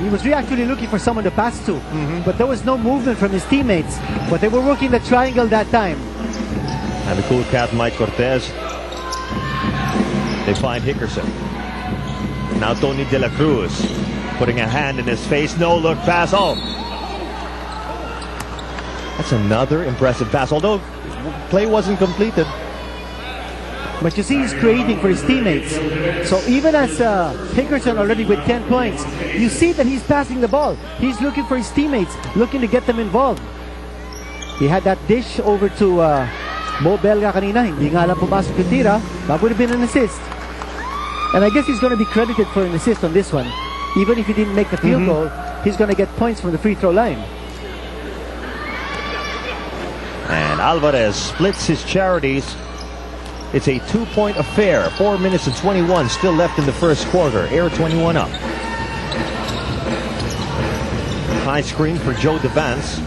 he was actually looking for someone to pass to. But there was no movement from his teammates. But they were working the triangle that time. And the cool cat, Mike Cortez. They find Hickerson. Now Tony De La Cruz putting a hand in his face. No look pass. Oh, that's another impressive pass. Although play wasn't completed. But you see, he's creating for his teammates. So even as Hickerson already with 10 points, you see that he's passing the ball. He's looking for his teammates, looking to get them involved. He had that dish over to Bo Belga kanina. Hindi nga lang pumasok yung tira. That would have been an assist. And I guess he's going to be credited for an assist on this one. Even if he didn't make the field goal, he's going to get points from the free throw line. And Alvarez splits his charities. It's a 2-point affair. 4 minutes and 21 still left in the first quarter. Air 21 up. High screen for Joe Devance.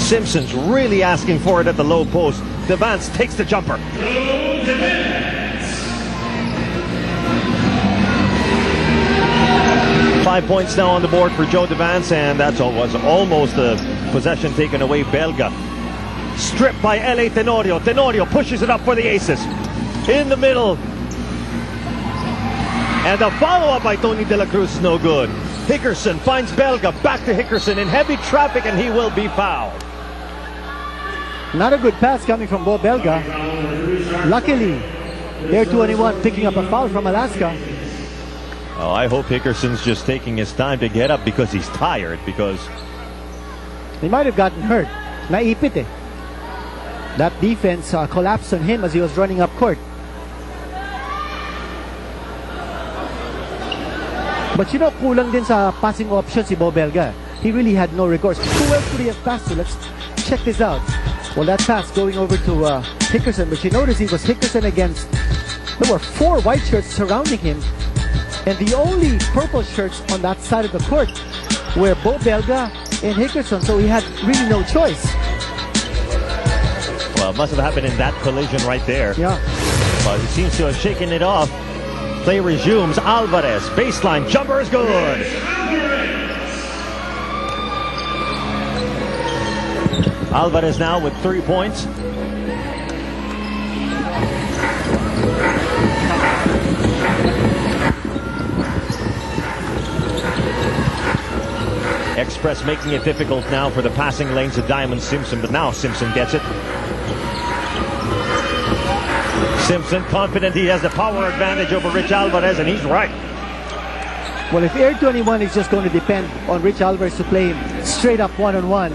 Simpson's really asking for it at the low post. Devance takes the jumper. 5 points now on the board for Joe Devance, and that was almost a possession taken away. Belga stripped by L.A. Tenorio. Tenorio pushes it up for the Aces. In the middle. And the follow-up by Tony De La Cruz is no good. Hickerson finds Belga. Back to Hickerson in heavy traffic, and he will be fouled. Not a good pass coming from Bo Belga. Luckily, Air 21 picking up a foul from Alaska. Oh, I hope Hickerson's just taking his time to get up because he's tired, because he might have gotten hurt. Naipit eh. That defense collapsed on him as he was running up court. But you know, kulang din sa passing option si Bo Belga. He really had no recourse. Who else could he have passed to? Let's check this out. Well, that pass going over to Hickerson, but you notice it was Hickerson against... There were 4 white shirts surrounding him, and the only purple shirts on that side of the court were Bo Belga and Hickerson, so he had really no choice. Well, it must have happened in that collision right there. Yeah. But he seems to have shaken it off. Play resumes. Alvarez, baseline, jumper is good. Alvarez now with 3 points. Express making it difficult now for the passing lanes of Diamond Simpson, but now Simpson gets it. Simpson confident he has the power advantage over Rich Alvarez, and he's right. Well, if Air 21 is just going to depend on Rich Alvarez to play him straight up one-on-one,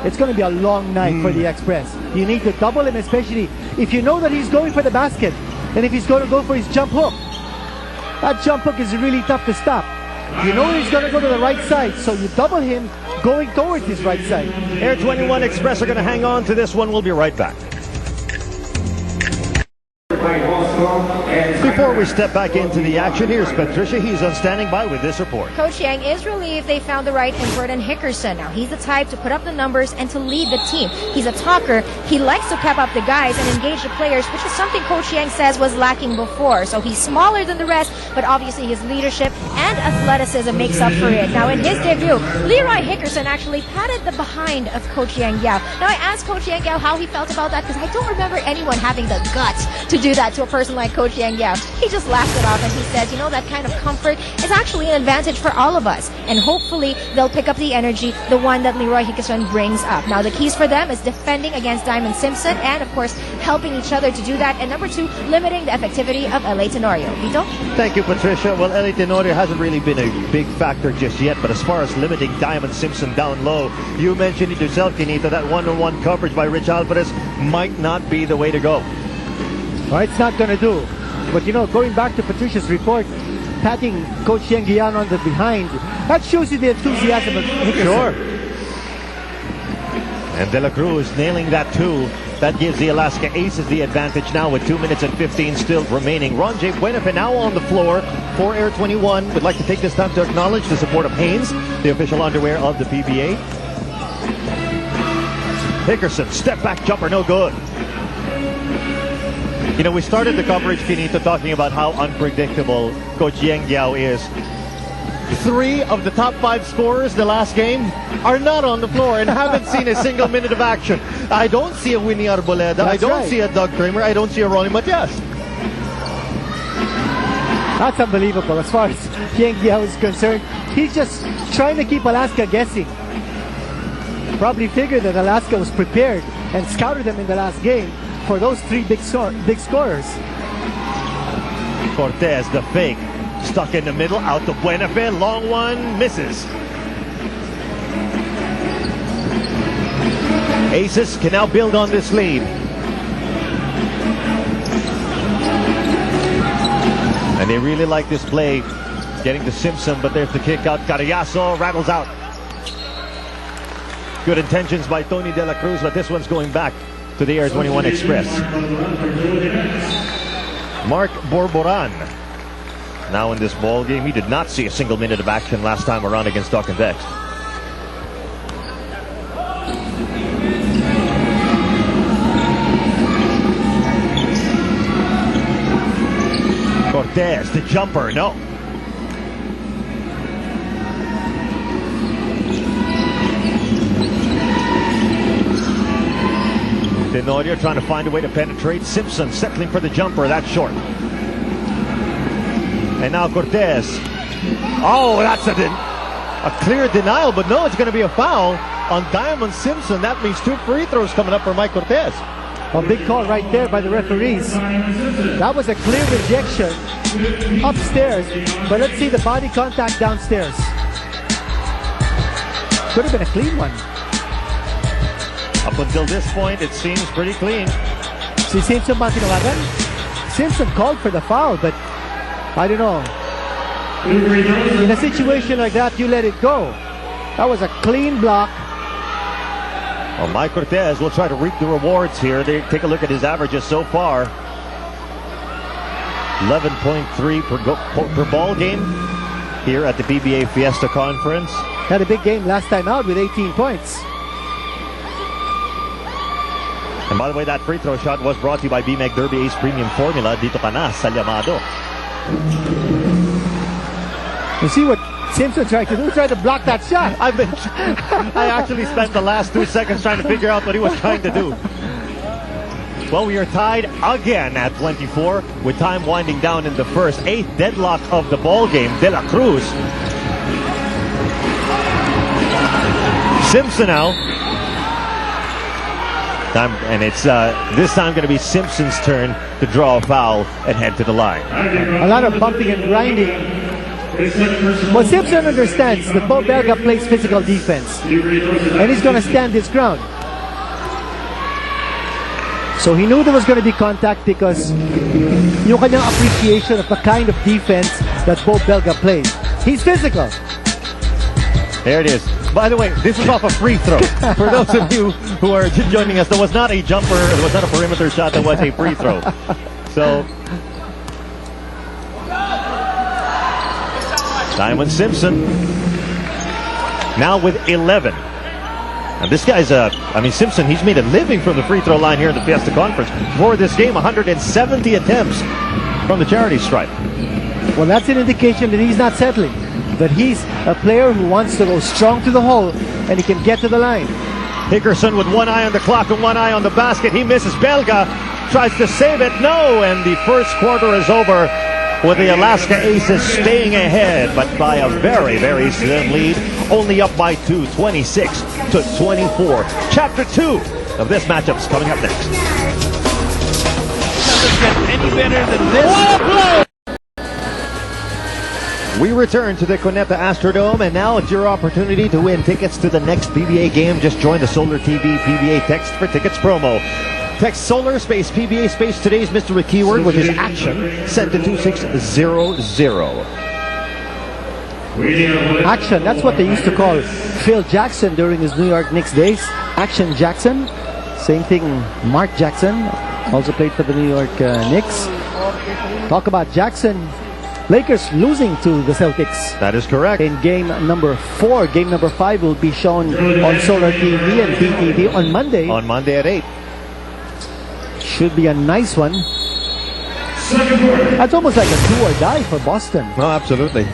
it's going to be a long night for the Express. You need to double him, especially if you know that he's going for the basket, and if he's going to go for his jump hook. That jump hook is really tough to stop. You know he's going to go to the right side, so you double him going towards his right side. Air 21 Express are going to hang on to this one. We'll be right back. Before we step back into the action, here's Patricia. He's on standing by with this report. Coach Yang is relieved they found the right invert in Hickerson. Now, he's the type to put up the numbers and to lead the team. He's a talker. He likes to pep up the guys and engage the players, which is something Coach Yang says was lacking before. So he's smaller than the rest, but obviously his leadership and athleticism makes up for it. Now, in his debut, Leroy Hickerson actually patted the behind of Coach Yang Yao. Now, I asked Coach Yang Yao how he felt about that, because I don't remember anyone having the guts to do that to a person like Coach Yang Yao. He just laughed it off and he says, you know, that kind of comfort is actually an advantage for all of us. And hopefully they'll pick up the energy, the one that Leroy Hickerson brings up. Now, the keys for them is defending against Diamond Simpson and, of course, helping each other to do that. And number 2, limiting the effectivity of L.A. Tenorio. Vito? Thank you, Patricia. Well, L.A. Tenorio hasn't really been a big factor just yet, but as far as limiting Diamond Simpson down low, you mentioned it yourself, Kinita, that one-on-one coverage by Rich Alvarez might not be the way to go. Well, it's not going to do. But, you know, going back to Patricia's report, patting Coach Yang Guian on the behind, that shows you the enthusiasm of Hickerson. Sure. And De La Cruz nailing that too. That gives the Alaska Aces the advantage now with 2 minutes and 15 still remaining. Ron J. Buenafe now on the floor for Air 21. Would like to take this time to acknowledge the support of Hanes, the official underwear of the PBA. Hickerson, step back jumper, no good. You know, we started the coverage, Finito, talking about how unpredictable Coach Yang Yao is. 3 of the top 5 scorers the last game are not on the floor and haven't seen a single minute of action. I don't see a Winnie Arboleda. I don't see a Doug Kramer. I don't see a Ronnie Matias. That's unbelievable as far as Yang Giao is concerned. He's just trying to keep Alaska guessing. Probably figured that Alaska was prepared and scouted them in the last game for those 3 big scorers. Cortez, the fake. Stuck in the middle, out to Buenafe. Long one, misses. Aces can now build on this lead. And they really like this play. Getting to Simpson, but there's the kick out. Carayaso rattles out. Good intentions by Tony De La Cruz, but this one's going back to the Air21 Express. Mark Borboran. Now in this ball game, he did not see a single minute of action last time around against Talk and Text. Cortez, the jumper, no. Tenorio trying to find a way to penetrate. Simpson settling for the jumper, that's short. And now Cortez. Oh, that's a clear denial, but no, it's going to be a foul on Diamond Simpson. That means 2 free throws coming up for Mike Cortez. A big call right there by the referees. That was a clear rejection upstairs, but let's see the body contact downstairs. Could have been a clean one. Up until this point, it seems pretty clean. Si Simpson ba tinawagan? Simpson called for the foul, but I don't know. In a situation like that, you let it go. That was a clean block. Well, Mike Cortez will try to reap the rewards here. Take a look at his averages so far. 11.3 per ball game here at the PBA Fiesta Conference. Had a big game last time out with 18 points. And by the way, that free throw shot was brought to you by BMEG Derby Ace Premium Formula. Dito ka na sa Llamado. You see what Simpson tried to do? Tried to block that shot. I actually spent the last 2 seconds trying to figure out what he was trying to do. Well, we are tied again at 24 with time winding down in the first. 8th deadlock of the ball game. De La Cruz. Simpson now. And it's this time going to be Simpson's turn to draw a foul and head to the line. A lot of bumping and grinding. Well, Simpson understands that Bo Belga plays physical defense, and he's going to stand his ground. So he knew there was going to be contact because yung kanyang appreciation of the kind of defense that Bo Belga plays. He's physical. There it is. By the way, this is off a free throw. For those of you who are just joining us, there was not a jumper, there was not a perimeter shot, there was a free throw. So, Diamond Simpson now with 11. And this guy's Simpson, he's made a living from the free throw line here in the Fiesta Conference. For this game, 170 attempts from the charity stripe. Well, that's an indication that he's not settling. That he's a player who wants to go strong to the hole and he can get to the line. Hickerson with one eye on the clock and one eye on the basket. He misses. Belga tries to save it. No, and the first quarter is over with the Alaska Aces staying ahead, but by a very, very slim lead. Only up by 2, 26 to 24. Chapter 2 of this matchup is coming up next. Doesn't get any better than this. What a blow! We return to the Cuneta Astrodome, and now it's your opportunity to win tickets to the next PBA game. Just join the Solar TV PBA Text for Tickets promo. Text Solar space PBA space today's mystery keyword, which is action, sent to 2600. Action, that's what they used to call Phil Jackson during his New York Knicks days. Action Jackson. Same thing, Mark Jackson, also played for the New York Knicks. Talk about Jackson. Lakers losing to the Celtics. That is correct. In game number 4. Game number 5 will be shown on Solar TV and BTV on Monday. On Monday at 8. Should be a nice one. That's almost like a do or die for Boston. Oh, absolutely.